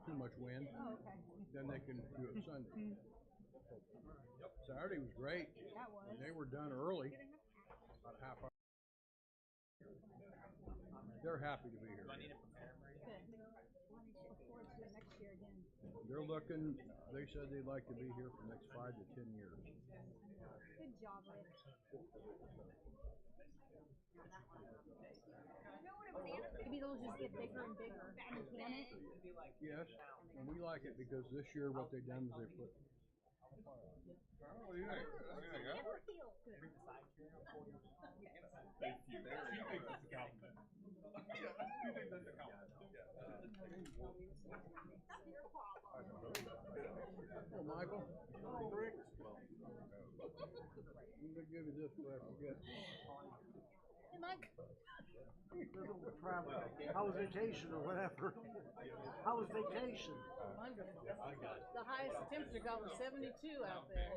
too much wind. Oh, okay. Then they can do it Sunday. Saturday was great. That was. They were done early, about half hour. They're happy to be here. Good. Look forward to it next year again. They're looking. They said they'd like to be here for the next 5 to 10 years. Good job, Rick. Maybe they'll just get bigger and bigger. Can it? Yes, and we like it because this year what they've done is they put. What do you think? She thinks it's a compliment. She thinks it's a compliment. Oh, Michael. Oh, Rick. I'm gonna give you this before I forget. Hey, Mike. Travel. How was vacation or whatever? How was vacation? Wonderful. The highest temperature got was 72 out there.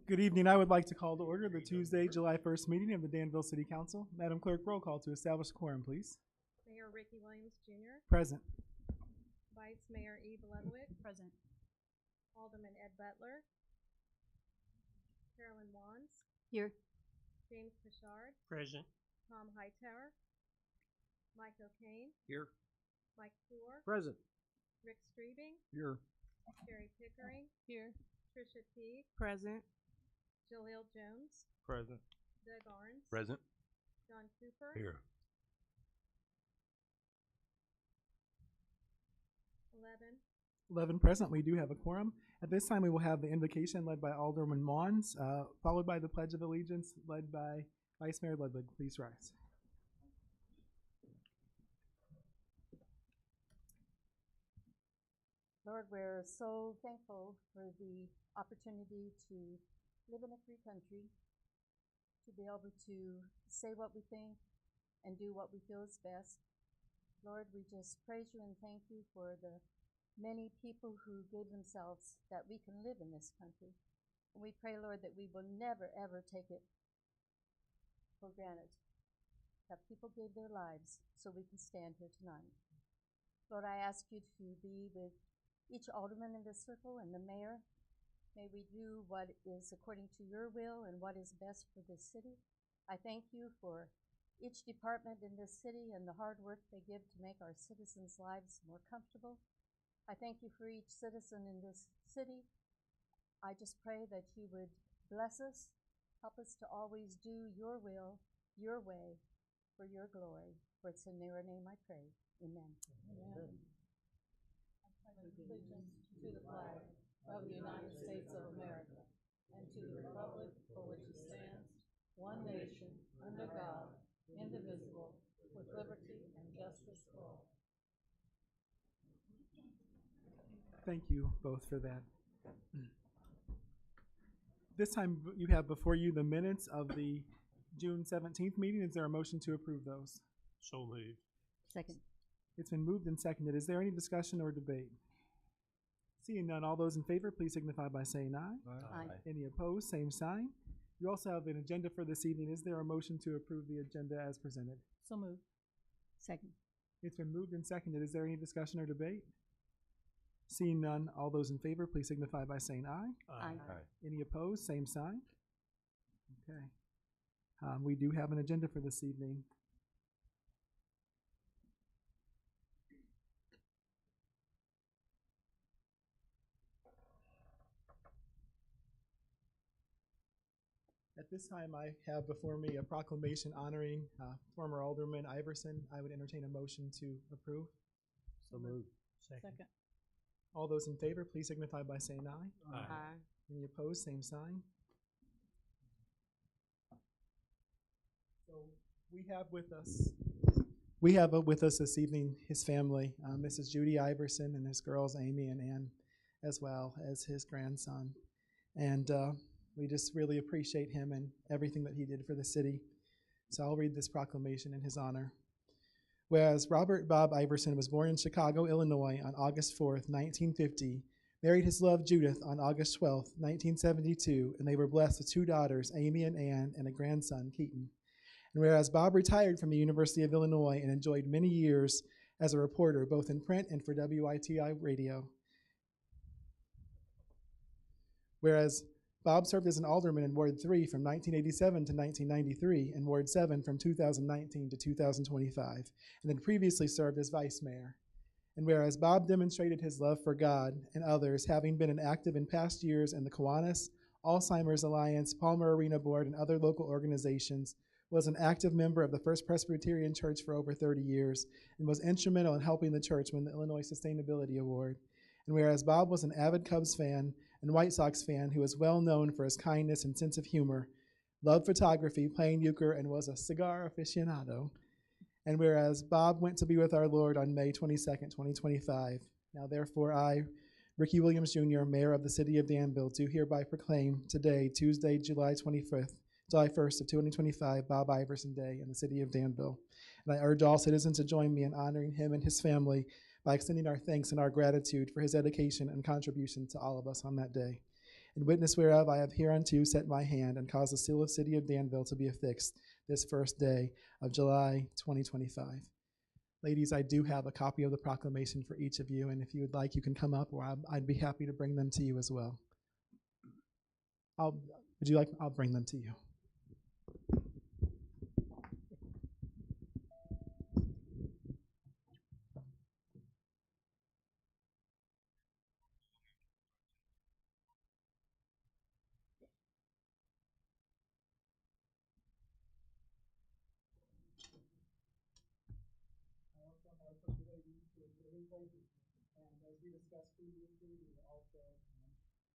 Good evening. I would like to call to order the Tuesday, July 1st meeting of the Danville City Council. Madam Clerk, roll call to establish quorum, please. Mayor Ricky Williams Jr., Present. Vice Mayor Eve Ludwig, Present. Alderman Ed Butler, Carolyn Wands, Here. James Pichard, Present. Tom Hightower, Mike O'Kane, Here. Mike Floor, Present. Rick Streebing, Here. Sherry Pickering, Here. Tricia Teague, Present. Jaleel Jones, Present. Doug Arns, Present. John Cooper, Here. 11, 11 present. We do have a quorum. At this time, we will have the invocation led by Alderman Mons, followed by the Pledge of Allegiance led by Vice Mayor Ludwig. Please rise. Lord, we're so thankful for the opportunity to live in a free country, to be able to say what we think and do what we feel is best. Lord, we just praise you and thank you for the many people who gave themselves that we can live in this country. And we pray, Lord, that we will never, ever take it for granted that people gave their lives so we can stand here tonight. Lord, I ask you to be with each alderman in this circle and the mayor. May we do what is according to your will and what is best for this city. I thank you for each department in this city and the hard work they give to make our citizens' lives more comfortable. I thank you for each citizen in this city. I just pray that you would bless us, help us to always do your will, your way, for your glory. For it's in your name I pray. Amen. Amen. I pledge allegiance to the flag of the United States of America and to the republic for which it stands, one nation, under God, indivisible, with liberty and justice for all. Thank you both for that. This time you have before you the minutes of the June 17th meeting. Is there a motion to approve those? So moved. Second. It's been moved and seconded. Is there any discussion or debate? Seeing none, all those in favor, please signify by saying aye. Aye. Any opposed, same sign. You also have an agenda for this evening. Is there a motion to approve the agenda as presented? So moved. Second. It's been moved and seconded. Is there any discussion or debate? Seeing none, all those in favor, please signify by saying aye. Aye. Any opposed, same sign. Okay. We do have an agenda for this evening. At this time, I have before me a proclamation honoring former Alderman Iverson. I would entertain a motion to approve. So moved. Second. All those in favor, please signify by saying aye. Aye. Any opposed, same sign. So we have with us this evening his family, Mrs. Judy Iverson and his girls, Amy and Ann, as well as his grandson. And we just really appreciate him and everything that he did for the city. So I'll read this proclamation in his honor. Whereas Robert Bob Iverson was born in Chicago, Illinois on August 4th, 1950, married his love Judith on August 12th, 1972, and they were blessed with 2 daughters, Amy and Ann, and a grandson, Keaton. And whereas Bob retired from the University of Illinois and enjoyed many years as a reporter, both in print and for WITI radio. Whereas Bob served as an alderman in Ward 3 from 1987 to 1993 and Ward 7 from 2019 to 2025, and then previously served as vice mayor. And whereas Bob demonstrated his love for God and others, having been active in past years in the Kiwanis, Alzheimer's Alliance, Palmer Arena Board, and other local organizations, was an active member of the First Presbyterian Church for over 30 years, and was instrumental in helping the church win the Illinois Sustainability Award. And whereas Bob was an avid Cubs fan and White Sox fan who was well known for his kindness and sense of humor, loved photography, playing euchre, and was a cigar aficionado. And whereas Bob went to be with our Lord on May 22nd, 2025, now therefore I, Ricky Williams Jr., Mayor of the City of Danville, do hereby proclaim today, Tuesday, July 1st of 2025, Bob Iverson Day in the City of Danville. And I urge all citizens to join me in honoring him and his family by extending our thanks and our gratitude for his dedication and contribution to all of us on that day. In witness whereof I have hereunto set my hand and caused the seal of City of Danville to be affixed this first day of July 2025. Ladies, I do have a copy of the proclamation for each of you, and if you would like, you can come up, or I'd be happy to bring them to you as well. I'll bring them to you. And as we discussed previously, we will also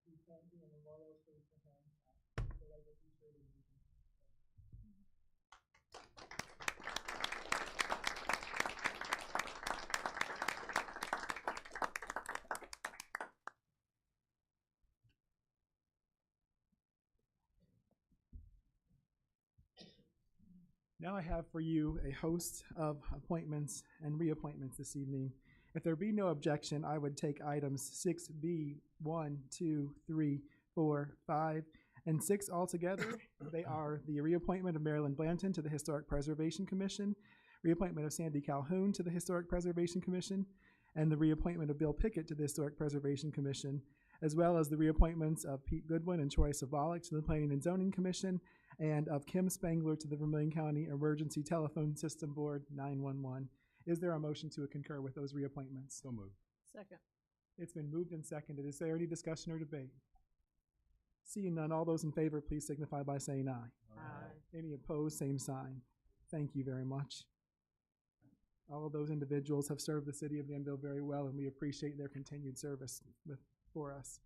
be planting a memorial tree for him at the legacy tree meeting. Now I have for you a host of appointments and reappointments this evening. If there be no objection, I would take items 6B, 1, 2, 3, 4, 5, and 6 altogether. They are the reappointment of Marilyn Blanton to the Historic Preservation Commission, reappointment of Sandy Calhoun to the Historic Preservation Commission, and the reappointment of Bill Pickett to the Historic Preservation Commission, as well as the reappointments of Pete Goodwin and Troy Savalik to the Planning and Zoning Commission, and of Kim Spangler to the Vermilion County Emergency Telephone System Board 911. Is there a motion to concur with those reappointments? So moved. Second. It's been moved and seconded. Is there any discussion or debate? Seeing none, all those in favor, please signify by saying aye. Aye. Any opposed, same sign. Thank you very much. All of those individuals have served the city of Danville very well, and we appreciate their continued service for us.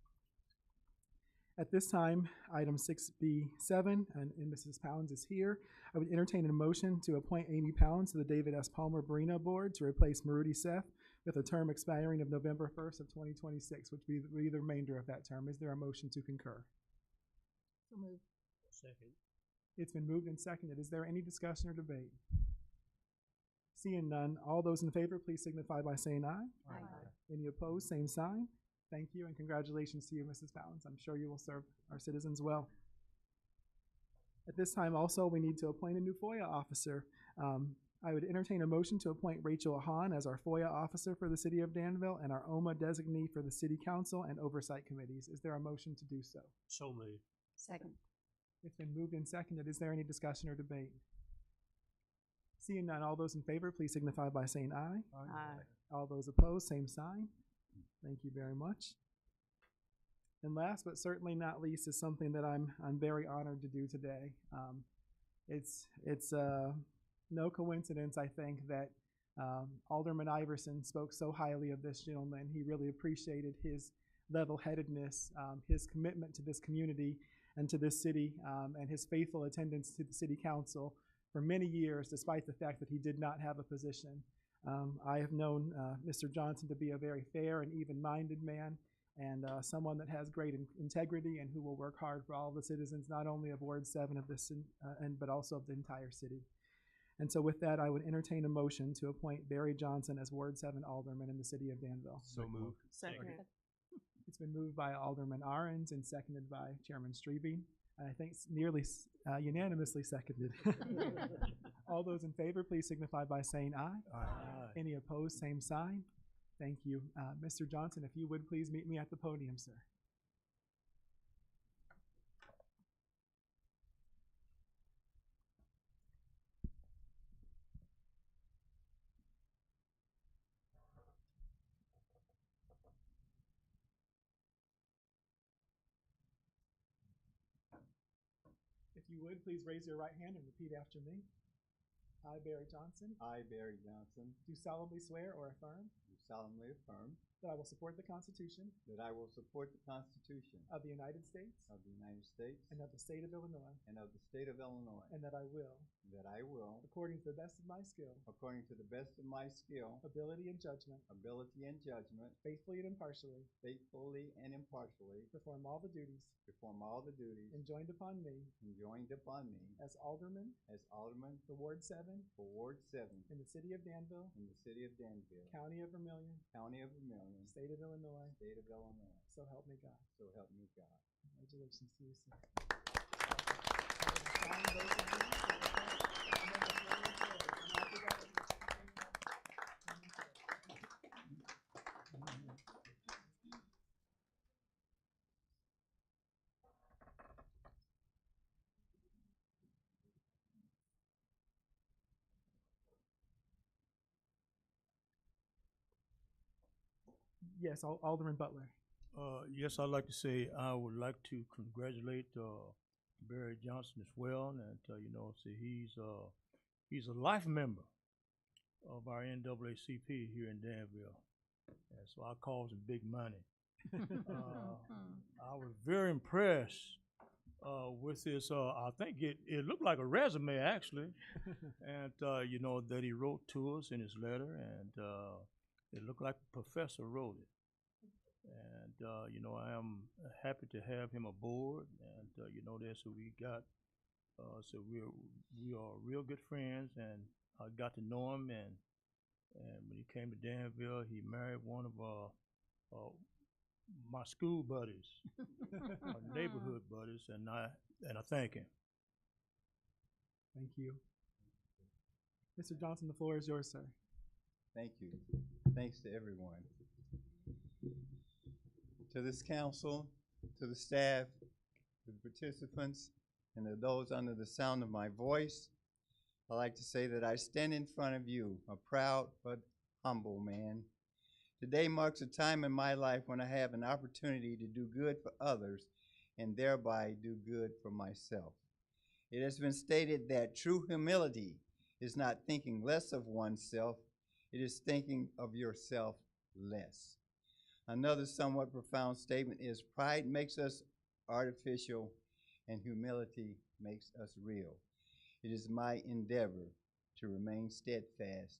At this time, item 6B7, and Mrs. Pounds is here. I would entertain a motion to appoint Amy Pounds to the David S. Palmer Marina Board to replace Maruti Seth with a term expiring of November 1st of 2026, which will be the remainder of that term. Is there a motion to concur? So moved. Second. It's been moved and seconded. Is there any discussion or debate? Seeing none, all those in favor, please signify by saying aye. Aye. Any opposed, same sign. Thank you, and congratulations to you, Mrs. Pounds. I'm sure you will serve our citizens well. At this time also, we need to appoint a new FOIA officer. I would entertain a motion to appoint Rachel Hahn as our FOIA officer for the city of Danville and our OMA designee for the city council and oversight committees. Is there a motion to do so? So moved. Second. It's been moved and seconded. Is there any discussion or debate? Seeing none, all those in favor, please signify by saying aye. Aye. All those opposed, same sign. Thank you very much. And last but certainly not least is something that I'm very honored to do today. It's no coincidence, I think, that Alderman Iverson spoke so highly of this gentleman. He really appreciated his level-headedness, his commitment to this community and to this city, and his faithful attendance to the city council for many years, despite the fact that he did not have a position. I have known Mr. Johnson to be a very fair and even-minded man, and someone that has great integrity and who will work hard for all the citizens, not only of Ward 7 of this, but also of the entire city. And so with that, I would entertain a motion to appoint Barry Johnson as Ward 7 Alderman in the city of Danville. So moved. Second. It's been moved by Alderman Arons and seconded by Chairman Strebe. And I think it's nearly unanimously seconded. All those in favor, please signify by saying aye. Aye. Any opposed, same sign. Thank you. Mr. Johnson, if you would please meet me at the podium, sir. If you would, please raise your right hand and repeat after me. I, Barry Johnson, I, Barry Johnson, do solemnly swear or affirm do solemnly affirm that I will support the Constitution that I will support the Constitution of the United States of the United States and of the state of Illinois, and of the state of Illinois, and that I will, according to the best of my skill, ability, and judgment, faithfully and impartially, perform all the duties enjoined upon me as Alderman for Ward 7 in the city of Danville, County of Vermilion, State of Illinois. So help me God. Congratulations to you, sir. Yes, Alderman Butler. Yes, I'd like to say I would like to congratulate Barry Johnson as well, and say he's a life member of our NAACP here in Danville, and so I call him Big Money. I was very impressed with his. I think it looked like a resume actually, and that he wrote to us in his letter, and it looked like a professor wrote it. And I am happy to have him aboard, and that's who we got. So we are real good friends, and I got to know him, and And when he came to Danville, he married one of my school buddies, our neighborhood buddies, and I thank him. Thank you. Mr. Johnson, the floor is yours, sir. Thank you. Thanks to everyone. To this council, to the staff, to the participants, and to those under the sound of my voice, I'd like to say that I stand in front of you, a proud but humble man. Today marks a time in my life when I have an opportunity to do good for others and thereby do good for myself. It has been stated that true humility is not thinking less of oneself, it is thinking of yourself less. Another somewhat profound statement is pride makes us artificial and humility makes us real. It is my endeavor to remain steadfast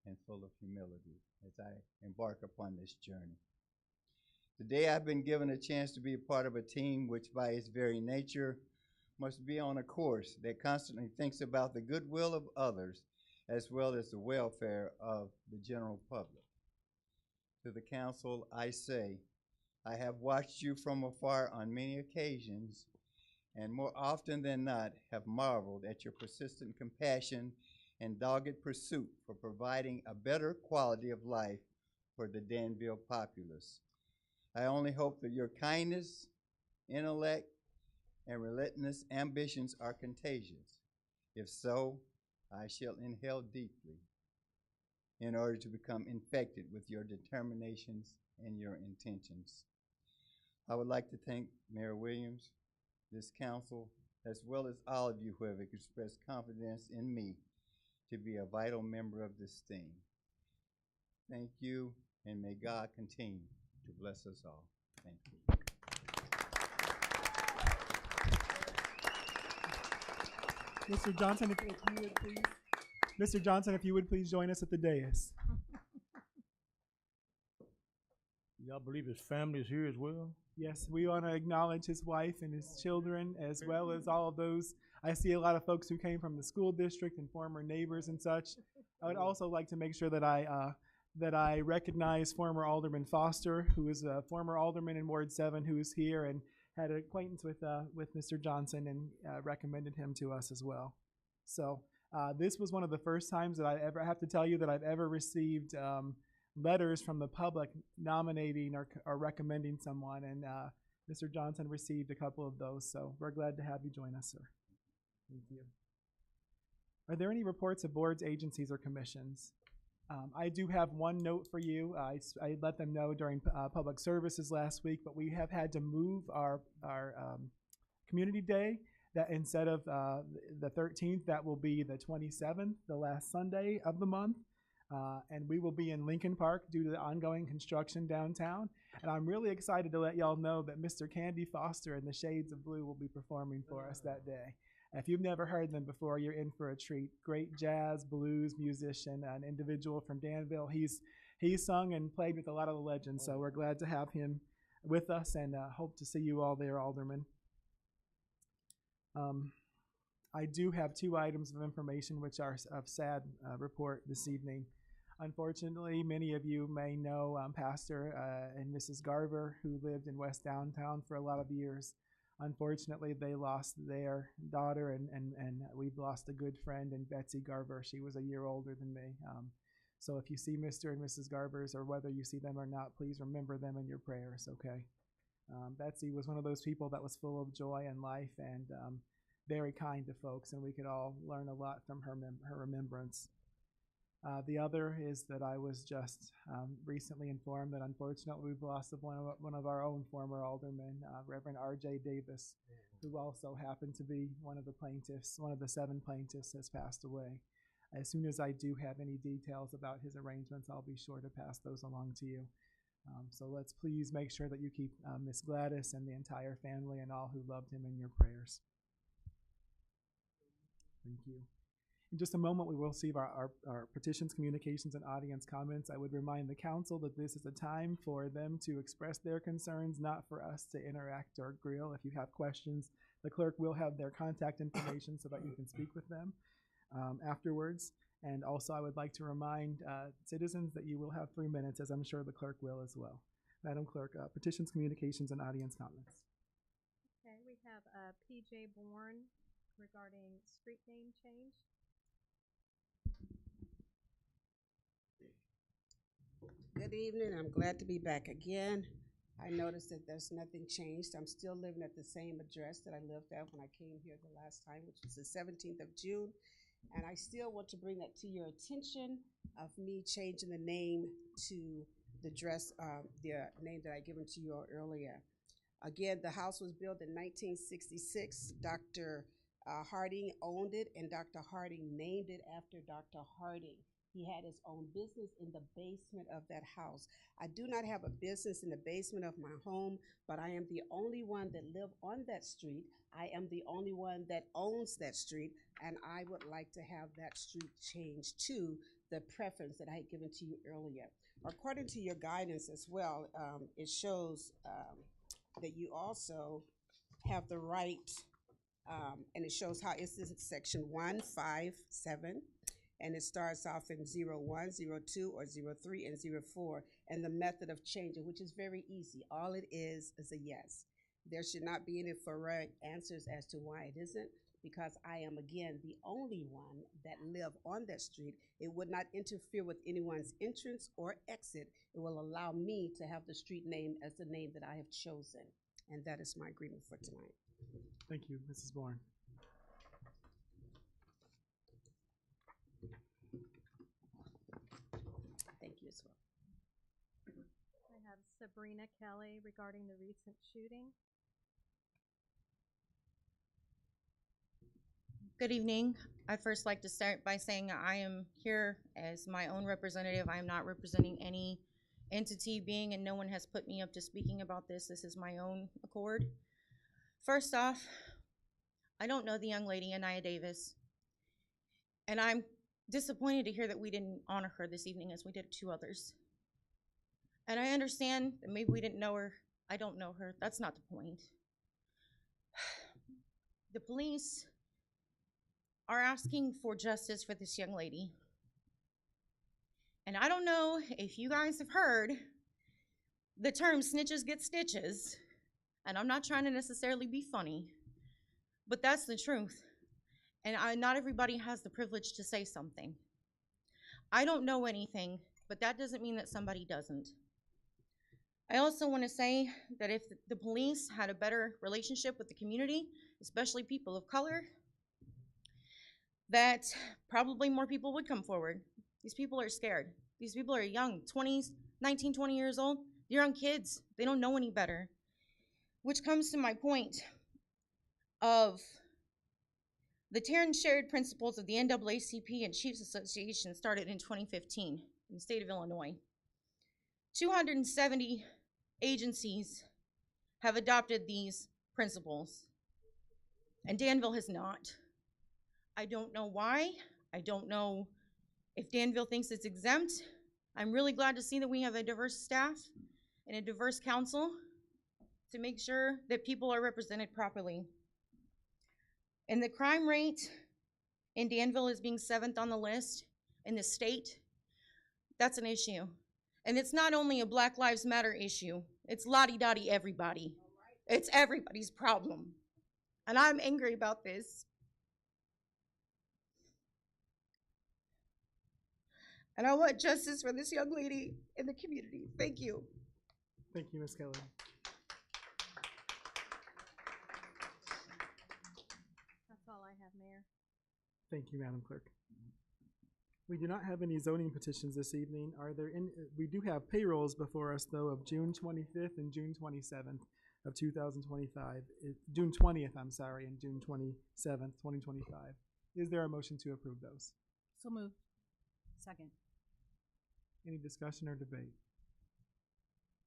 and full of humility as I embark upon this journey. Today I've been given a chance to be a part of a team which by its very nature must be on a course that constantly thinks about the goodwill of others as well as the welfare of the general public. To the council, I say, I have watched you from afar on many occasions, and more often than not have marveled at your persistent compassion and dogged pursuit for providing a better quality of life for the Danville populace. I only hope that your kindness, intellect, and relentless ambitions are contagious. If so, I shall inhale deeply in order to become infected with your determinations and your intentions. I would like to thank Mayor Williams, this council, as well as all of you who have expressed confidence in me to be a vital member of this team. Thank you, and may God continue to bless us all. Thank you. Mr. Johnson, if you would please. Mr. Johnson, if you would please join us at the dais. Y'all believe his family is here as well? Yes, we want to acknowledge his wife and his children, as well as all of those. I see a lot of folks who came from the school district and former neighbors and such. I would also like to make sure that I recognize former Alderman Foster, who is a former alderman in Ward 7, who is here and had an acquaintance with Mr. Johnson and recommended him to us as well. So this was one of the first times that I have to tell you that I've ever received letters from the public nominating or recommending someone, and Mr. Johnson received a couple of those, so we're glad to have you join us, sir. Thank you. Are there any reports of boards, agencies, or commissions? I do have one note for you. I let them know during public services last week, but we have had to move our community day. That instead of the 13th, that will be the 27th, the last Sunday of the month. And we will be in Lincoln Park due to the ongoing construction downtown. And I'm really excited to let y'all know that Mr. Candy Foster and the Shades of Blue will be performing for us that day. If you've never heard them before, you're in for a treat. Great jazz, blues musician, an individual from Danville. He's sung and played with a lot of the legends, so we're glad to have him with us and hope to see you all there, Alderman. I do have 2 items of information which are of sad report this evening. Unfortunately, many of you may know Pastor and Mrs. Garver, who lived in West Downtown for a lot of years. Unfortunately, they lost their daughter, and we've lost a good friend in Betsy Garver. She was a year older than me. So if you see Mr. and Mrs. Garvers, or whether you see them or not, please remember them in your prayers, okay? Betsy was one of those people that was full of joy and life and very kind to folks, and we could all learn a lot from her remembrance. The other is that I was just recently informed that unfortunately we've lost one of our own former aldermen, Reverend R.J. Davis, who also happened to be one of the plaintiffs. One of the 7 plaintiffs has passed away. As soon as I do have any details about his arrangements, I'll be sure to pass those along to you. So let's please make sure that you keep Miss Gladys and the entire family and all who loved him in your prayers. Thank you. In just a moment, we will receive our petitions, communications, and audience comments. I would remind the council that this is a time for them to express their concerns, not for us to interact or grill. If you have questions, the clerk will have their contact information so that you can speak with them. afterwards. And also, I would like to remind citizens that you will have 3 minutes, as I'm sure the clerk will as well. Madam Clerk, petitions, communications, and audience comments. Okay, we have P.J. Bourne regarding street name change. Good evening. I'm glad to be back again. I noticed that there's nothing changed. I'm still living at the same address that I lived at when I came here the last time, which was the 17th of June. And I still want to bring that to your attention of me changing the name to the name that I given to you all earlier. Again, the house was built in 1966. Dr. Harding owned it, and Dr. Harding named it after Dr. Harding. He had his own business in the basement of that house. I do not have a business in the basement of my home, but I am the only one that live on that street. I am the only one that owns that street, and I would like to have that street changed to the preference that I had given to you earlier. According to your guidance as well, it shows that you also have the right, and it shows how it's in section 157. And it starts off in 01, 02, or 03, and 04, and the method of changing, which is very easy. All it is a yes. There should not be any correct answers as to why it isn't, because I am, again, the only one that live on that street. It would not interfere with anyone's entrance or exit. It will allow me to have the street name as the name that I have chosen, and that is my agreement for tonight. Thank you, Mrs. Bourne. Thank you as well. I have Sabrina Kelly regarding the recent shooting. Good evening. I'd first like to start by saying I am here as my own representative. I am not representing any entity, being, and no one has put me up to speaking about this. This is my own accord. First off, I don't know the young lady, Anaya Davis, and I'm disappointed to hear that we didn't honor her this evening as we did 2 others. And I understand that maybe we didn't know her. I don't know her. That's not the point. The police are asking for justice for this young lady. And I don't know if you guys have heard the term snitches get stitches. And I'm not trying to necessarily be funny, but that's the truth. And not everybody has the privilege to say something. I don't know anything, but that doesn't mean that somebody doesn't. I also want to say that if the police had a better relationship with the community, especially people of color, that probably more people would come forward. These people are scared. These people are young, 20s, 19, 20 years old. They're young kids. They don't know any better. Which comes to my point of the Tarrant Shared Principles of the NAACP and Chiefs Association started in 2015 in the state of Illinois. 270 agencies have adopted these principles, and Danville has not. I don't know why. I don't know if Danville thinks it's exempt. I'm really glad to see that we have a diverse staff and a diverse council to make sure that people are represented properly. And the crime rate in Danville is being 7th on the list in the state. That's an issue. And it's not only a Black Lives Matter issue. It's lottie-dottie everybody. It's everybody's problem. And I'm angry about this. And I want justice for this young lady in the community. Thank you. Thank you, Ms. Kelly. That's all I have, Mayor. Thank you, Madam Clerk. We do not have any zoning petitions this evening. Are there any? We do have payrolls before us, though, of June 25th and June 27th of 2025. June 20th, I'm sorry, and June 27th, 2025. Is there a motion to approve those? So moved. Second. Any discussion or debate?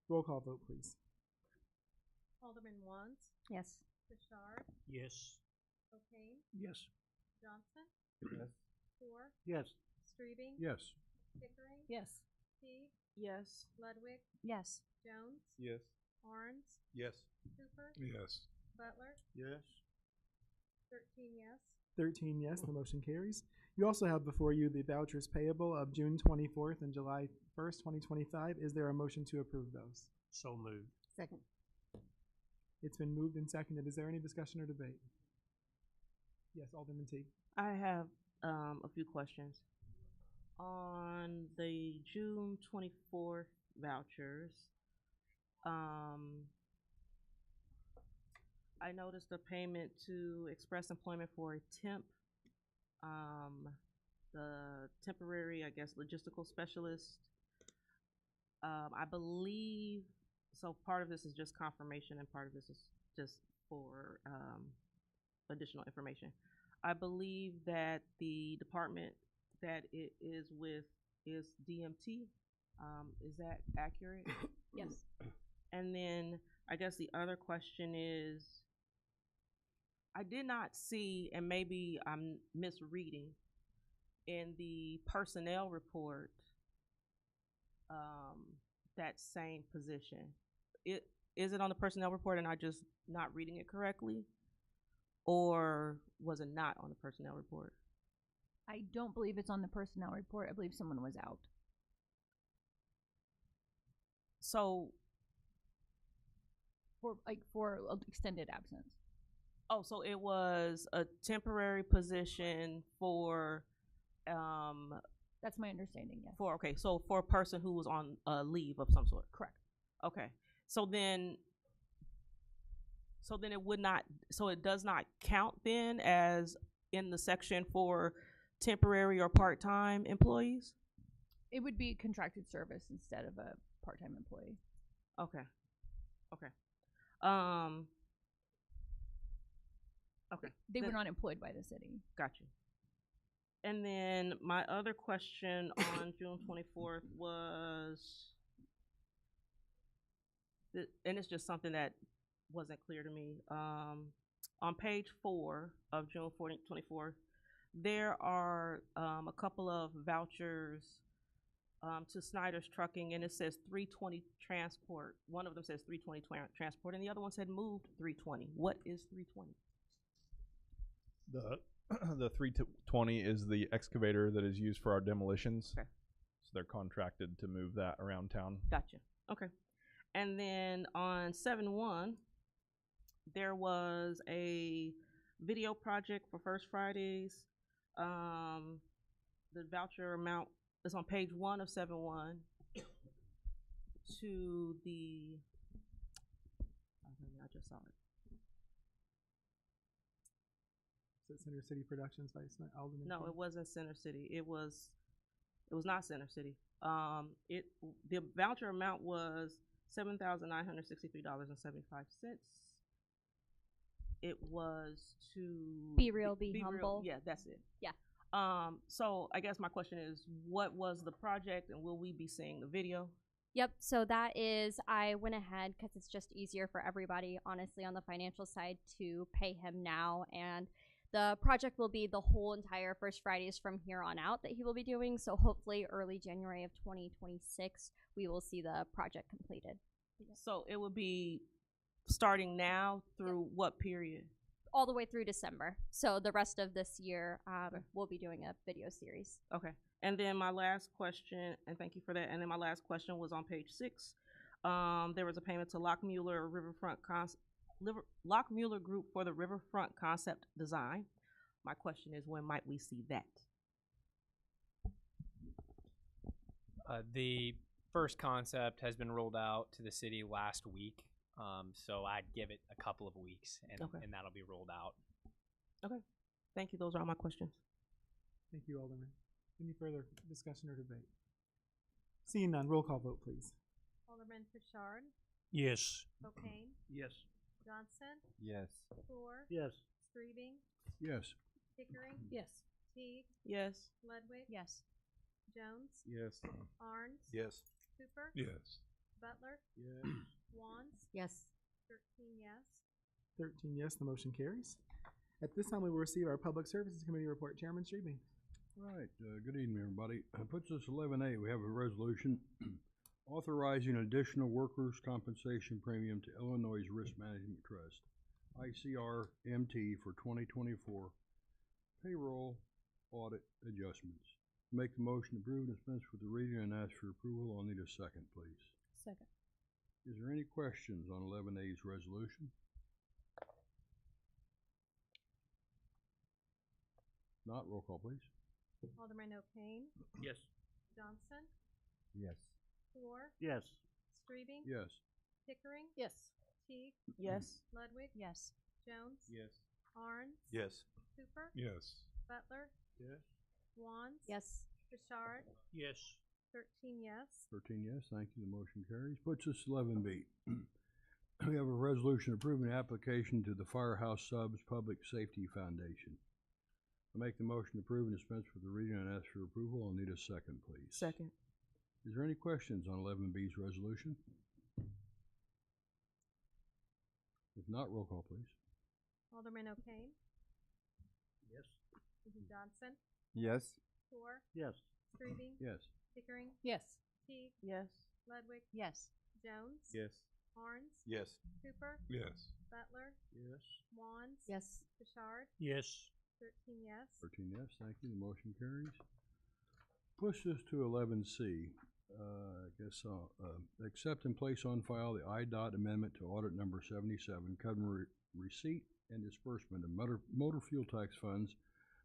Roll call vote, please. Alderman Wants, Yes. Bouchard, Yes. O'Kane, Yes. Johnson, Yes. Moore, Yes. Streebing, Yes. Pickering, Yes. Teague, Yes. Ludwig, Yes. Jones, Yes. Arns, Yes. Cooper, Yes. Butler, Yes. 13 yes. 13 yes, the motion carries. You also have before you the vouchers payable of June 24th and July 1st, 2025. Is there a motion to approve those? So moved. Second. It's been moved and seconded. Is there any discussion or debate? Yes, Alderman Teague. I have a few questions. On the June 24th vouchers, I noticed a payment to Express Employment for a temp, the temporary, I guess, logistical specialist. I believe, so part of this is just confirmation and part of this is just for additional information. I believe that the department that it is with is DMT. Is that accurate? Yes. And then I guess the other question is, I did not see, and maybe I'm misreading, in the personnel report, that same position. Is it on the personnel report and I just not reading it correctly? Or was it not on the personnel report? I don't believe it's on the personnel report. I believe someone was out. So, For extended absence. oh, so it was a temporary position for, That's my understanding, yes. okay, so for a person who was on leave of some sort. Correct. Okay, so then it would not, so it does not count then as in the section for temporary or part-time employees? It would be contracted service instead of a part-time employee. Okay. Okay. Okay. They were not employed by the city. Got you. And then my other question on June 24th was, and it's just something that wasn't clear to me. On page 4 of June 24th, there are a couple of vouchers to Snyder's Trucking, and it says 320 transport. One of them says 320 transport, and the other one said moved 320. What is 320? The 320 is the excavator that is used for our demolitions. Okay. So they're contracted to move that around town. Gotcha. Okay. And then on 7/1, there was a video project for First Fridays. The voucher amount is on page 1 of 7/1 to the, I just saw it. Is it Center City Productions, Vice Mayor Alderman? No, King? it wasn't Center City. It was not Center City. The voucher amount was $7,963.75. It was to Be real, be humble. Yeah, that's it. Yeah. So I guess my question is, what was the project, and will we be seeing the video? Yep, so that is, I went ahead because it's just easier for everybody, honestly, on the financial side to pay him now. And the project will be the whole entire First Fridays from here on out that he will be doing. So hopefully early January of 2026, we will see the project completed. So it will be starting now through what period? All the way through December. So the rest of this year, we'll be doing a video series. Okay. And then my last question, and thank you for that. And then my last question was on page 6. There was a payment to Lockmuller Lockmuller Group for the Riverfront concept design. My question is, when might we see that? The first concept has been rolled out to the city last week. So I'd give it a couple of weeks, and that'll be rolled out. Okay. Thank you. Those are all my questions. Thank you, Alderman. Any further discussion or debate? Seeing none, roll call vote, please. Alderman Pritchard. Yes. O'Kane. Yes. Johnson. Yes. Poor. Yes. Streeting. Yes. Pickering. Yes. Teague. Yes. Ludwig. Yes. Jones. Yes. Arns. Yes. Cooper. Yes. Butler. Yes. Wands. Yes. 13 yes. 13 yes, the motion carries. At this time, we will receive our Public Services Committee report. Chairman Streebing. Right. Good evening, everybody. Puts us 11A. We have a resolution authorizing additional workers' compensation premium to Illinois Risk Management Trust, ICRMT, for 2024 payroll audit adjustments. Make the motion to approve and dispense with the reading and ask for approval. I'll need a second, please. Second. Is there any questions on 11A's resolution? Not, roll call, please. Alderman O'Kane, Yes. Johnson, Yes. Fleur, Yes. Strebe, Yes. Pickering, Yes. Teague, Yes. Ludwig, Yes. Jones, Yes. Arns, Yes. Cooper, Yes. Butler, Yes. Wands, Yes. Richard, Yes. 13 yes. 13 yes, thank you. The motion carries. Puts us 11B. We have a resolution approving the application to the Firehouse Subs Public Safety Foundation. I make the motion to approve and dispense with the reading and ask for approval. I'll need a second, please. Second. Is there any questions on 11B's resolution? If not, roll call, please. Alderman O'Kane, Yes. Johnson, Yes. Fleur, Yes. Strebe, Yes. Pickering, Yes. Teague, Yes. Ludwig, Yes. Jones, Yes. Arns, Yes. Cooper, Yes. Butler, Yes. Wands, Yes. Richard, Yes. 13 yes. 13 yes, thank you. The motion carries. Push us to 11C. Accept and place on file the IDOT amendment to audit number 77, covering receipt and disbursement of motor fuel tax funds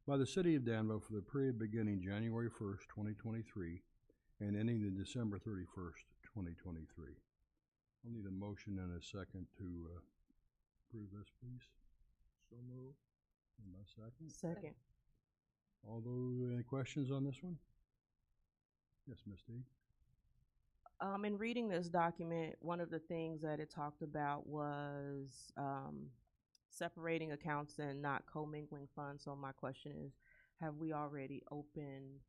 by the city of Danville for the period beginning January 1st, 2023 and ending the December 31st, 2023. I'll need a motion and a second to approve this, please. So moved. And a second. Second. All those, any questions on this one? Yes, Ms. Teague. In reading this document, one of the things that it talked about was separating accounts and not commingling funds. So my question is, have we already opened,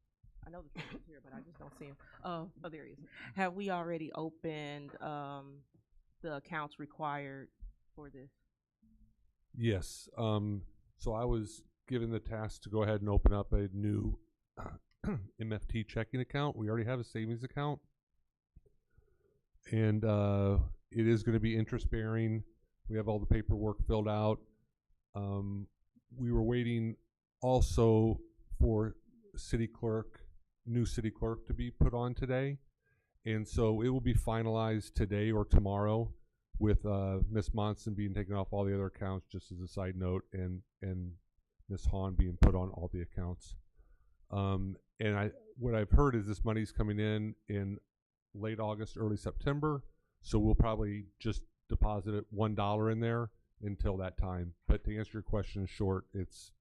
I know the treasurer's here, but I just don't see him. Oh, there he is. Have we already opened the accounts required for this? Yes. So I was given the task to go ahead and open up a new MFT checking account. We already have a savings account. And it is going to be interest bearing. We have all the paperwork filled out. We were waiting also for new city clerk to be put on today. And so it will be finalized today or tomorrow, with Ms. Monson being taken off all the other accounts, just as a side note, and Ms. Hahn being put on all the accounts. And what I've heard is this money's coming in late August, early September, so we'll probably just deposit it $1 in there until that time. But to answer your question short, it's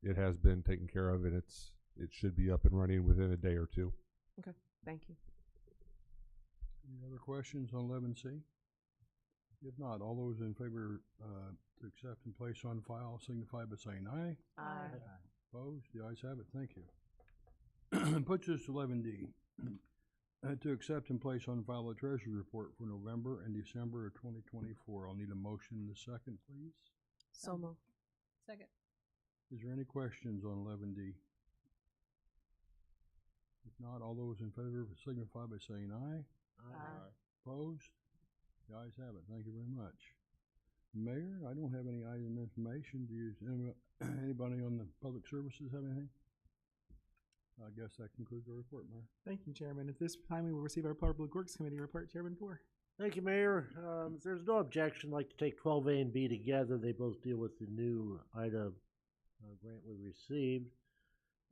it has been taken care of, and it should be up and running within a day or two. Okay, thank you. Any other questions on 11C? If not, all those in favor to accept and place on file signify by saying aye. Aye. Opposed? The ayes have it. Thank you. Puts us to 11D. To accept and place on file the treasury report for November and December of 2024. I'll need a motion in a second, please. So moved. Second. Is there any questions on 11D? If not, all those in favor signify by saying aye. Aye. Opposed? The ayes have it. Thank you very much. Mayor, I don't have any item information. Do you, anybody on the public services have anything? I guess that concludes our report, Mayor. Thank you, Chairman. At this time, we will receive our Public Works Committee report. Chairman Poor. Thank you, Mayor. If there's no objection, I'd like to take 12A and B together. They both deal with the new IDA grant we received.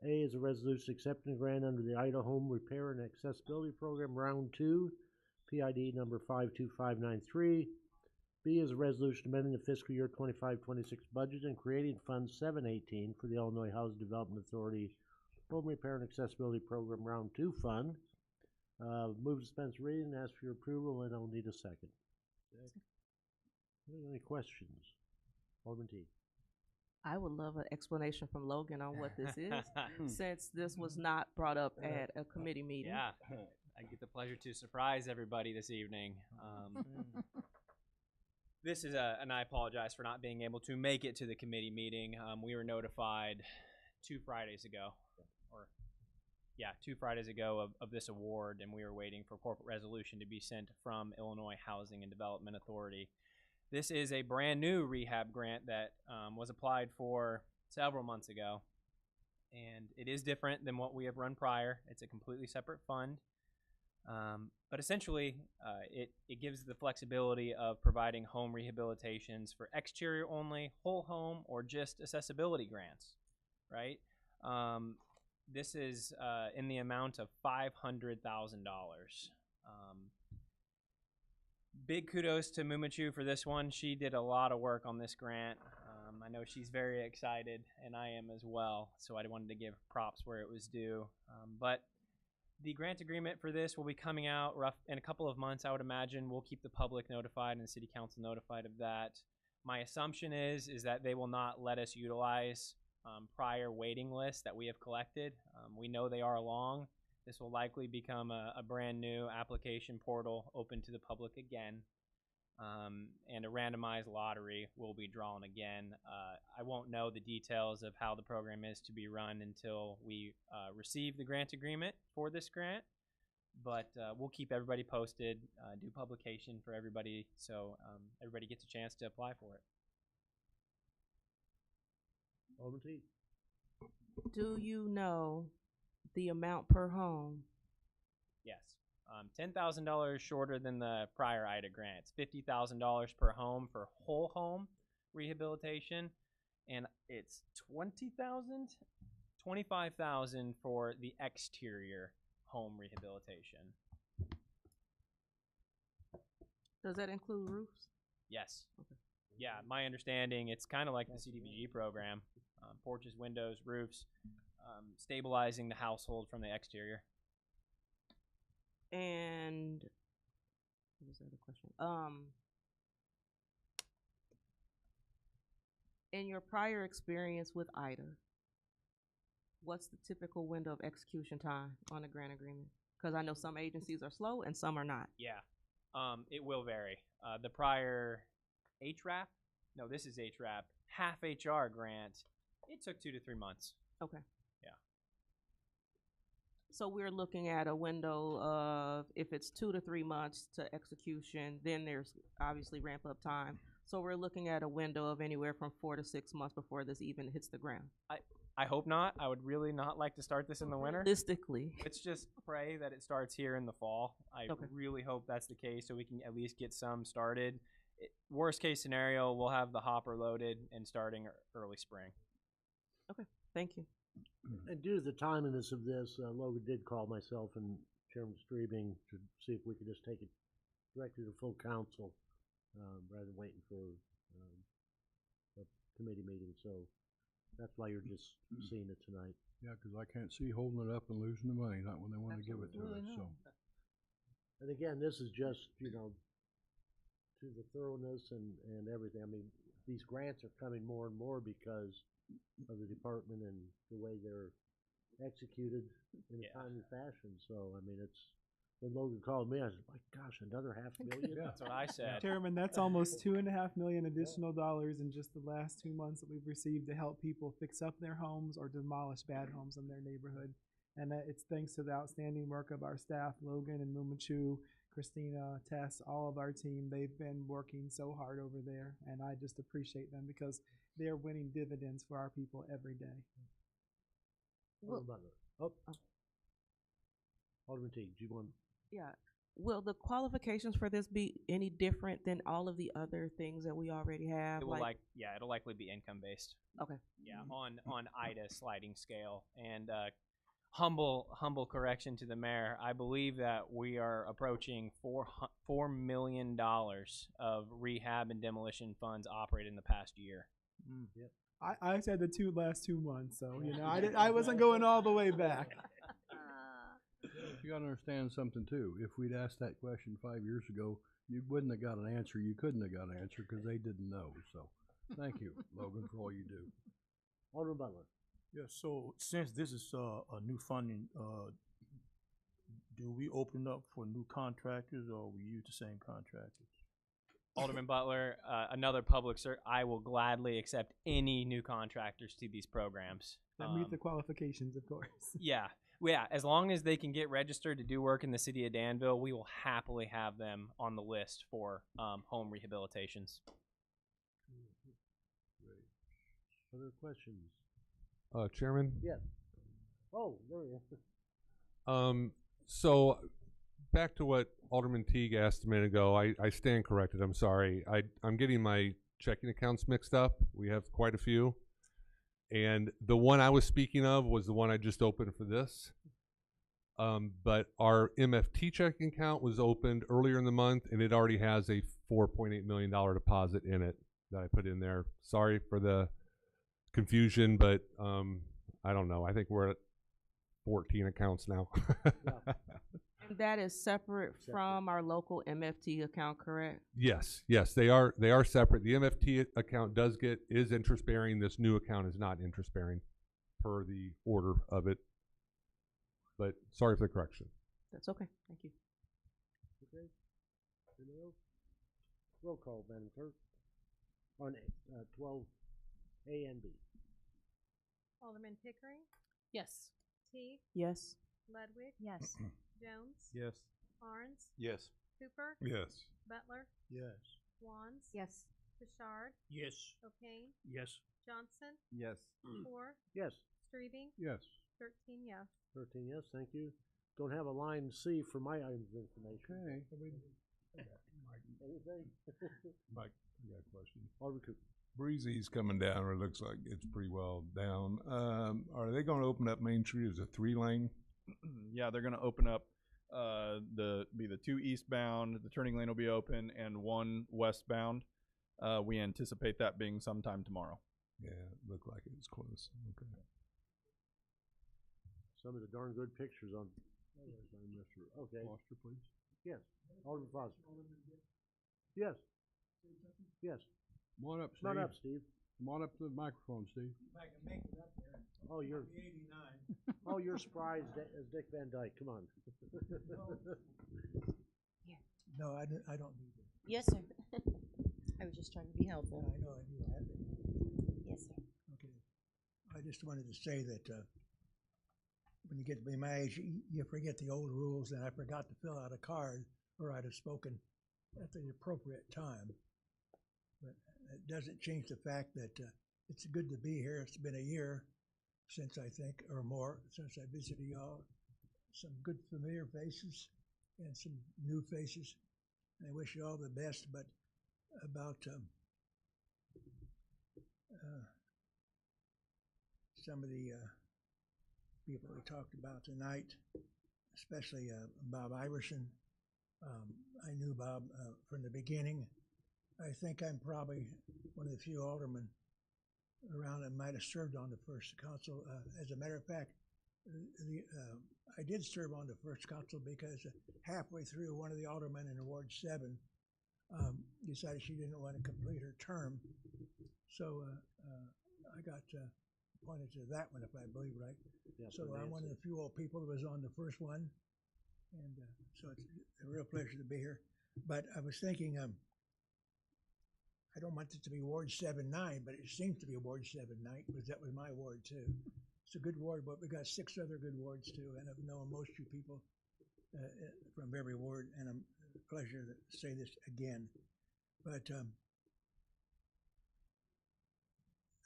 A is a resolution accepting a grant under the IDA Home Repair and Accessibility Program Round 2, PID number 52593. B is a resolution amending the fiscal year 25-26 budget and creating Fund 718 for the Illinois Housing Development Authority Home Repair and Accessibility Program Round 2 Fund. Move to dispense reading and ask for your approval, and I'll need a second. Any questions? Alderman T. I would love an explanation from Logan on what this is, since this was not brought up at a committee meeting. Yeah, I get the pleasure to surprise everybody this evening. This is and I apologize for not being able to make it to the committee meeting. We were notified 2 Fridays ago, of this award, and we were waiting for corporate resolution to be sent from Illinois Housing and Development Authority. This is a brand new rehab grant that was applied for several months ago, and it is different than what we have run prior. It's a completely separate fund, but essentially it gives the flexibility of providing home rehabilitations for exterior only, whole home, or just accessibility grants, right? This is in the amount of $500,000. Big kudos to Mumachu for this one. She did a lot of work on this grant. I know she's very excited, and I am as well, so I wanted to give props where it was due. But the grant agreement for this will be coming out in a couple of months, I would imagine. We'll keep the public notified and the city council notified of that. My assumption is that they will not let us utilize prior waiting lists that we have collected. We know they are long. This will likely become a brand new application portal open to the public again, and a randomized lottery will be drawn again. I won't know the details of how the program is to be run until we receive the grant agreement for this grant, but we'll keep everybody posted, do publication for everybody, so everybody gets a chance to apply for it. Alderman T. Do you know the amount per home? Yes. $10,000 shorter than the prior IDA grants. $50,000 per home for whole home rehabilitation, and it's $25,000 for the exterior home rehabilitation. Does that include roofs? Yes. Okay. Yeah, my understanding, it's kind of like the CDBG program. Porches, windows, roofs, stabilizing the household from the exterior. And what was the other question? In your prior experience with IDA, what's the typical window of execution time on a grant agreement? Because I know some agencies are slow and some are not. Yeah, it will vary. The prior HRAP, no, this is HRAP, half HR grant, it took 2 to 3 months. Okay. Yeah. So we're looking at a window of, if it's 2 to 3 months to execution, then there's obviously ramp up time. So we're looking at a window of anywhere from 4 to 6 months before this even hits the ground. I hope not. I would really not like to start this in the winter. Realistically. Let's just pray that it starts here in the fall. I really hope that's the case so we can at least get some started. Worst case scenario, we'll have the hopper loaded and starting early spring. Okay, thank you. And due to the timeliness of this, Logan did call myself and Chairman Streaming to see if we could just take it directly to full council rather than waiting for a committee meeting. So that's why you're just seeing it tonight. Yeah, because I can't see holding it up and losing the money, not when they want to give it to us. So. And again, this is just, to the thoroughness and everything. I mean, these grants are coming more and more because of the department and the way they're executed in a timely fashion. So, I mean, it's, when Logan called me, I was like, gosh, another $500,000? Yeah, that's what I said. Chairman, that's almost $2.5 million additional dollars in just the last 2 months that we've received to help people fix up their homes or demolish bad homes in their neighborhood. And it's thanks to the outstanding work of our staff, Logan and Mumachu, Christina, Tess, all of our team. They've been working so hard over there, and I just appreciate them because they're winning dividends for our people every day. Alderman Teague, do you want? Yeah. Will the qualifications for this be any different than all of the other things that we already have? It will it'll likely be income based. Okay. Yeah, on IDA sliding scale. And humble correction to the mayor. I believe that we are approaching $4 million of rehab and demolition funds operated in the past year. Yep. I said the last 2 months, so I wasn't going all the way back. You got to understand something too. If we'd asked that question 5 years ago, you wouldn't have got an answer. You couldn't have got an answer because they didn't know. So, thank you, Logan, for all you do. Alderman Butler. Yeah. So since this is a new funding, do we open up for new contractors, or we use the same contractors? Alderman Butler, another public I will gladly accept any new contractors to these programs. That meet the qualifications, of course. Yeah. Yeah, as long as they can get registered to do work in the city of Danville, we will happily have them on the list for home rehabilitations. Other questions? Chairman? Yes. Oh, there he is. So back to what Alderman Teague asked a minute ago, I stand corrected. I'm sorry. I'm getting my checking accounts mixed up. We have quite a few. And the one I was speaking of was the one I just opened for this. But our MFT checking account was opened earlier in the month, and it already has a $4.8 million deposit in it that I put in there. Sorry for the confusion, but I don't know. I think we're at 14 accounts now. And that is separate from our local MFT account, correct? Yes, they are separate. The MFT account is interest bearing. This new account is not interest bearing per the order of it. But sorry for the correction. That's okay. Thank you. Okay. Anyone else? Roll call, Madam Clerk. On 12A and B. Alderman Pickering, Yes. Teague, Yes. Ludwig, Yes. Jones, Yes. Arns, Yes. Cooper, Yes. Butler, Yes. Wands, Yes. Bouchard, Yes. O'Kane, Yes. Johnson, Yes. Moore, Yes. Streebing, Yes. 13 yes. 13 yes, thank you. Don't have a line C for my items of information. Okay. Anything? Mike, I got a question. Alderman Cooper. Breezy's coming down, or it looks like it's pretty well down. Are they gonna open up Main Street as a 3-lane? Yeah, they're gonna open up the 2 eastbound. The turning lane will be open, and 1 westbound. We anticipate that being sometime tomorrow. Yeah, it looked like it was close. Okay. Some of the darn good pictures on. Okay. Foster, please. Yes. Alderman Foster. Yes. Yes. Come on up, Steve. Come on up, Steve. Come on up to the microphone, Steve. I can make it up there. Oh, you're 89. Oh, you're surprised as Dick Van Dyke. Come on. No, I don't need it. Yes, sir. I was just trying to be helpful. I know I do have it. Yes, sir. Okay. I just wanted to say that when you get to be my age, you forget the old rules, and I forgot to fill out a card, or I'd have spoken at the appropriate time. But it doesn't change the fact that it's good to be here. It's been a year since, I think, or more, since I visited y'all. Some good familiar faces and some new faces. And I wish you all the best, but about some of the people we talked about tonight, especially Bob Iverson. I knew Bob from the beginning. I think I'm probably one of the few aldermen around that might have served on the first council. As a matter of fact, I did serve on the first council because halfway through, one of the aldermen in Ward 7 decided she didn't want to complete her term. So I got appointed to that one, if I believe right. Yeah, so I'm one of the few old people that was on the first one. And so it's a real pleasure to be here. But I was thinking, I don't want it to be Ward 7-9, but it seems to be Ward 7-9 because that was my ward too. It's a good ward, but we got 6 other good wards too, and I've known most of you people from every ward, and I'm a pleasure to say this again. But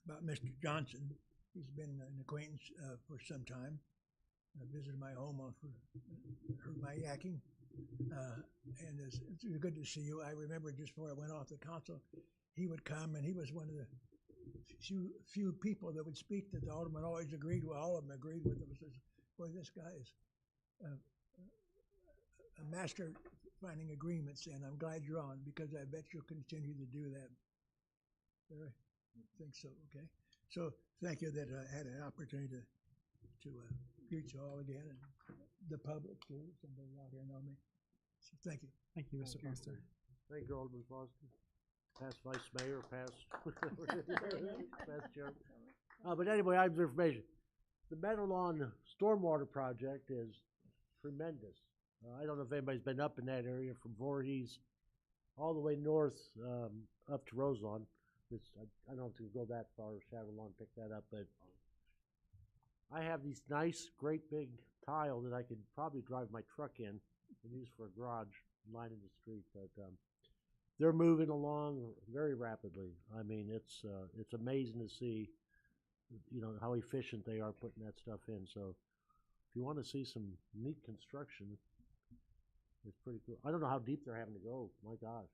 about Mr. Johnson, he's been an acquaintance for some time. I visited my home, heard my yakking, and it's good to see you. I remember just before I went off the council, he would come, and he was one of the few people that would speak that the alderman always agreed with. All of them agreed with him. Says, boy, this guy is a master finding agreements, and I'm glad you're on because I bet you'll continue to do that. I think so, okay? So thank you that I had an opportunity to greet you all again, and the public too. Somebody out here know me. So thank you. Thank you, Mr. Foster. Thank you, Alderman Foster. Past Vice Mayor, past Chairman. But anyway, I have information. The Meadowlawn Stormwater Project is tremendous. I don't know if anybody's been up in that area from Voorhees all the way north up to Roselawn. I don't think we'll go that far. Chevron pick that up, but I have these nice, great big tile that I could probably drive my truck in and use for a garage lining the street. But they're moving along very rapidly. I mean, it's amazing to see you know, how efficient they are putting that stuff in. So if you want to see some neat construction, it's pretty cool. I don't know how deep they're having to go. My gosh.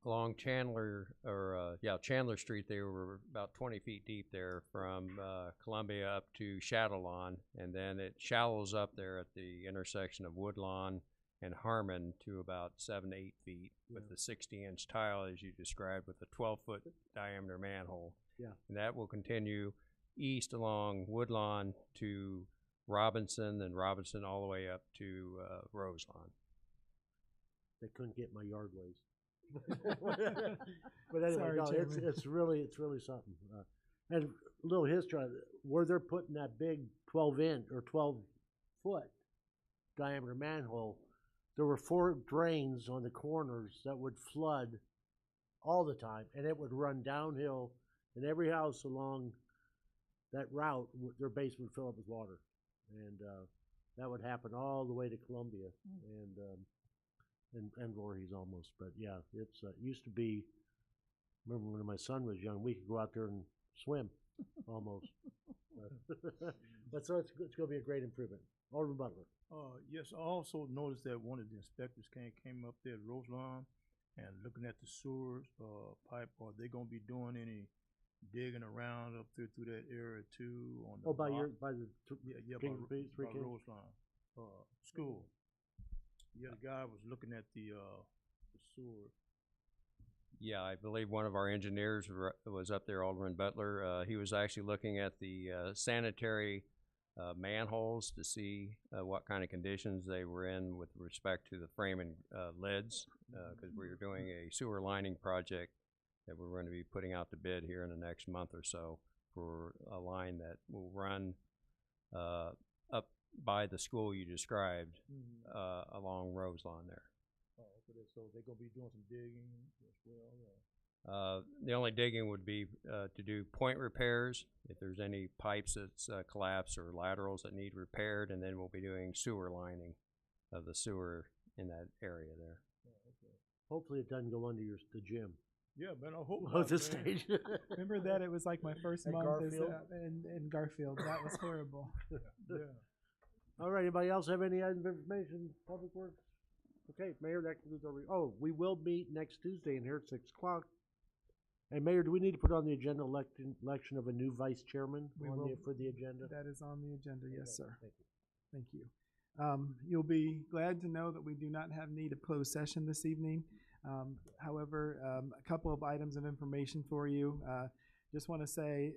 Along Chandler, Chandler Street, they were about 20 feet deep there from Columbia up to Shadowlawn, and then it shallows up there at the intersection of Woodlawn and Harmon to about 7 to 8 feet with the 60-inch tile, as you described, with a 12-foot diameter manhole. Yeah. And that will continue east along Woodlawn to Robinson, and Robinson all the way up to Roselawn. They couldn't get my yard waste. But anyway, Sorry, no, Chairman. it's really something. And a little history where they're putting that big 12-inch or 12-foot diameter manhole. There were 4 drains on the corners that would flood all the time, and it would run downhill, and every house along that route, their basement would fill up with water, and that would happen all the way to Columbia and Voorhees almost. But yeah, it's used to be. Remember when my son was young, we could go out there and swim almost. But so it's going to be a great improvement. Alderman Butler. Yes, I also noticed that one of the inspectors came up there at Roselawn and looking at the sewers pipe. Are they gonna be doing any digging around up through that area too? On the by block? by the by Three Kings? Roselawn school. Yeah, the guy was looking at the sewer. Yeah, I believe one of our engineers was up there, Alderman Butler. He was actually looking at the sanitary manholes to see what kind of conditions they were in with respect to the frame and lids, because we were doing a sewer lining project that we're going to be putting out to bid here in the next month or so for a line that will run up by the school you described along Roselawn there. Oh, okay. So they're gonna be doing some digging as well. The only digging would be to do point repairs, if there's any pipes that's collapsed or laterals that need repaired, and then we'll be doing sewer lining of the sewer in that area there. Hopefully it doesn't go under the gym. Yeah, man, I hope At not, this man. stage. Remember that? It was like my first At month Garfield? in Garfield. That was horrible. Yeah. All right, anybody else have any item of information, Public Works? Okay, Mayor, that concludes our, we will meet next Tuesday in here at 6 o'clock. And Mayor, do we need to put on the agenda election of a new vice chairman for the agenda? That is on the agenda, yes, sir. Thank you. Thank you. You'll be glad to know that we do not have need of closed session this evening. However, a couple of items of information for you. Just want to say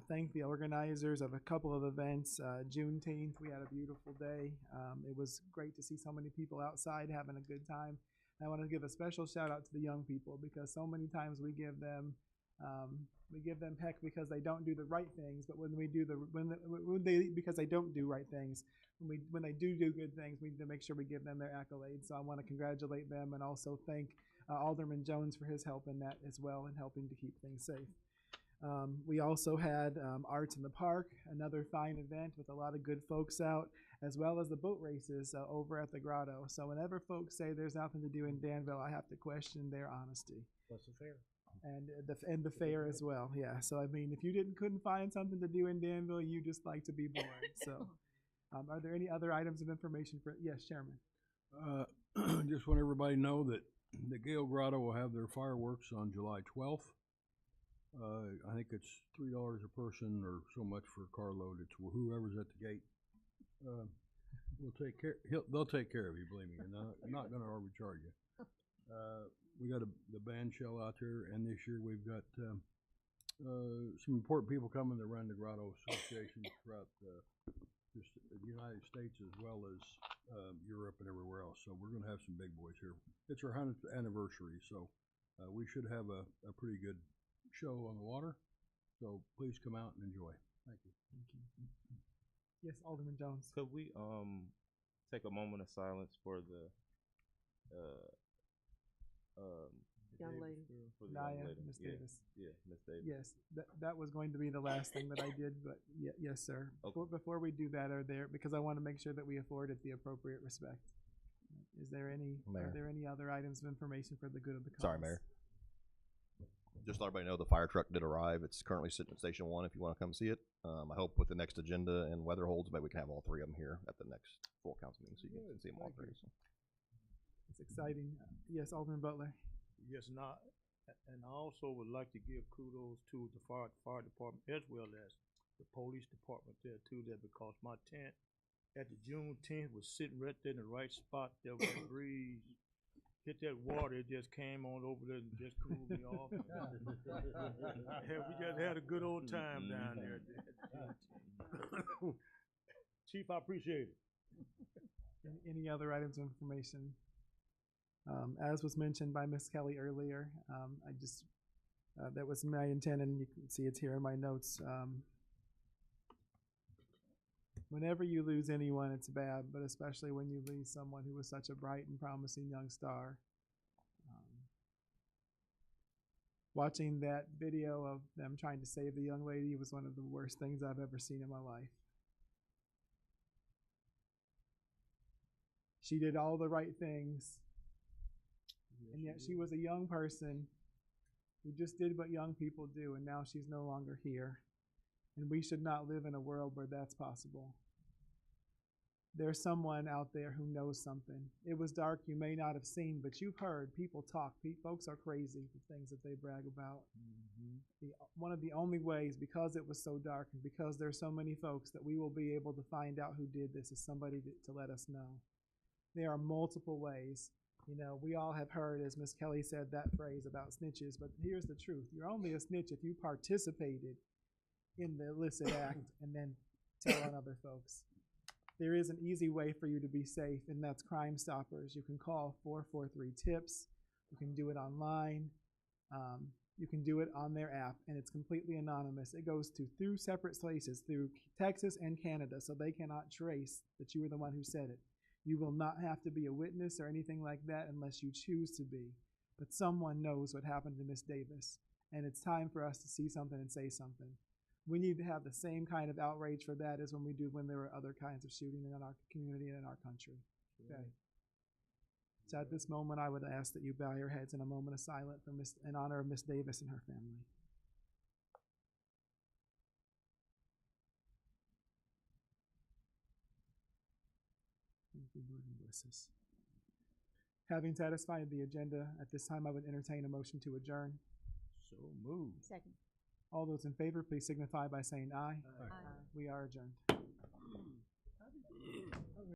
thank the organizers of a couple of events. Juneteenth, we had a beautiful day. It was great to see so many people outside having a good time. I want to give a special shout out to the young people, because so many times we give them heck because they don't do the right things. But when we do because they don't do right things, when they do good things, we need to make sure we give them their accolades. So I want to congratulate them and also thank Alderman Jones for his help in that as well, and helping to keep things safe. We also had Arts in the Park, another fine event with a lot of good folks out, as well as the boat races over at the Grotto. So whenever folks say there's nothing to do in Danville, I have to question their honesty. Plus the fair. And the fair as well, yeah. So I mean, if you couldn't find something to do in Danville, you just like to be bored. So, are there any other items of information for? Yes, Chairman. Just want everybody to know that the Gale Grotto will have their fireworks on July 12th. I think it's $3 a person or so much for a carload. It's whoever's at the gate. We'll take care. They'll take care of you. Believe me, they're not going to overcharge you. We got the band shell out there, and this year we've got some important people coming that run the Grotto Association throughout just the United States as well as Europe and everywhere else. So we're going to have some big boys here. It's our 100th anniversary, so we should have a pretty good show on the water. So please come out and enjoy. Thank you. Thank you. Yes, Alderman Jones. Could we take a moment of silence for the young lady. For the Naya, young lady. Miss Yeah, Davis. Yeah, Miss Davis. Yes, that was going to be the last thing that I did, but yes, sir. Okay. Before we do that, because I want to make sure that we afford it the appropriate respect. Are there any other items of information for the good of the cause? Sorry, Mayor. just to let everybody know, the fire truck did arrive. It's currently sitting at Station 1 if you want to come see it. I hope with the next agenda and weather holds, maybe we can have all three of them here at the next full council meeting so you can see them all three. So. It's exciting. Yes, Alderman Butler. Yes, and I also would like to give kudos to the fire department as well as the police department there too, there, because my tent at the Juneteenth was sitting right there in the right spot there with the breeze. Hit that water, it just came on over there and just cooled me off. We just had a good old time down there. Chief, I appreciate it. Any other items of information? As was mentioned by Ms. Kelly earlier, that was my intent, and you can see it's here in my notes. Whenever you lose anyone, it's bad, but especially when you lose someone who was such a bright and promising young star. Watching that video of them trying to save the young lady was one of the worst things I've ever seen in my life. She did all the right things, and yet she was a young person who just did what young people do, and now she's no longer here. And we should not live in a world where that's possible. There's someone out there who knows something. It was dark, you may not have seen, but you've heard people talk. Folks are crazy, the things that they brag about. One of the only ways, because it was so dark and because there's so many folks, that we will be able to find out who did this is somebody to let us know. There are multiple ways. You know, we all have heard, as Ms. Kelly said, that phrase about snitches, but here's the truth. You're only a snitch if you participated in the illicit act and then tell on other folks. There is an easy way for you to be safe, and that's Crime Stoppers. You can call 443-TIPS. You can do it online. You can do it on their app, and it's completely anonymous. It goes through separate places, through Texas and Canada, so they cannot trace that you were the one who said it. You will not have to be a witness or anything like that unless you choose to be. But someone knows what happened to Miss Davis, and it's time for us to see something and say something. We need to have the same kind of outrage for that as when we do when there were other kinds of shooting in our community and in our country. Okay. So at this moment, I would ask that you bow your heads in a moment of silence in honor of Miss Davis and her family. Thank you, Lord, and bless us. Having satisfied the agenda, at this time I would entertain a motion to adjourn. So moved. Second. All those in favor, please signify by saying aye. Aye. We are adjourned.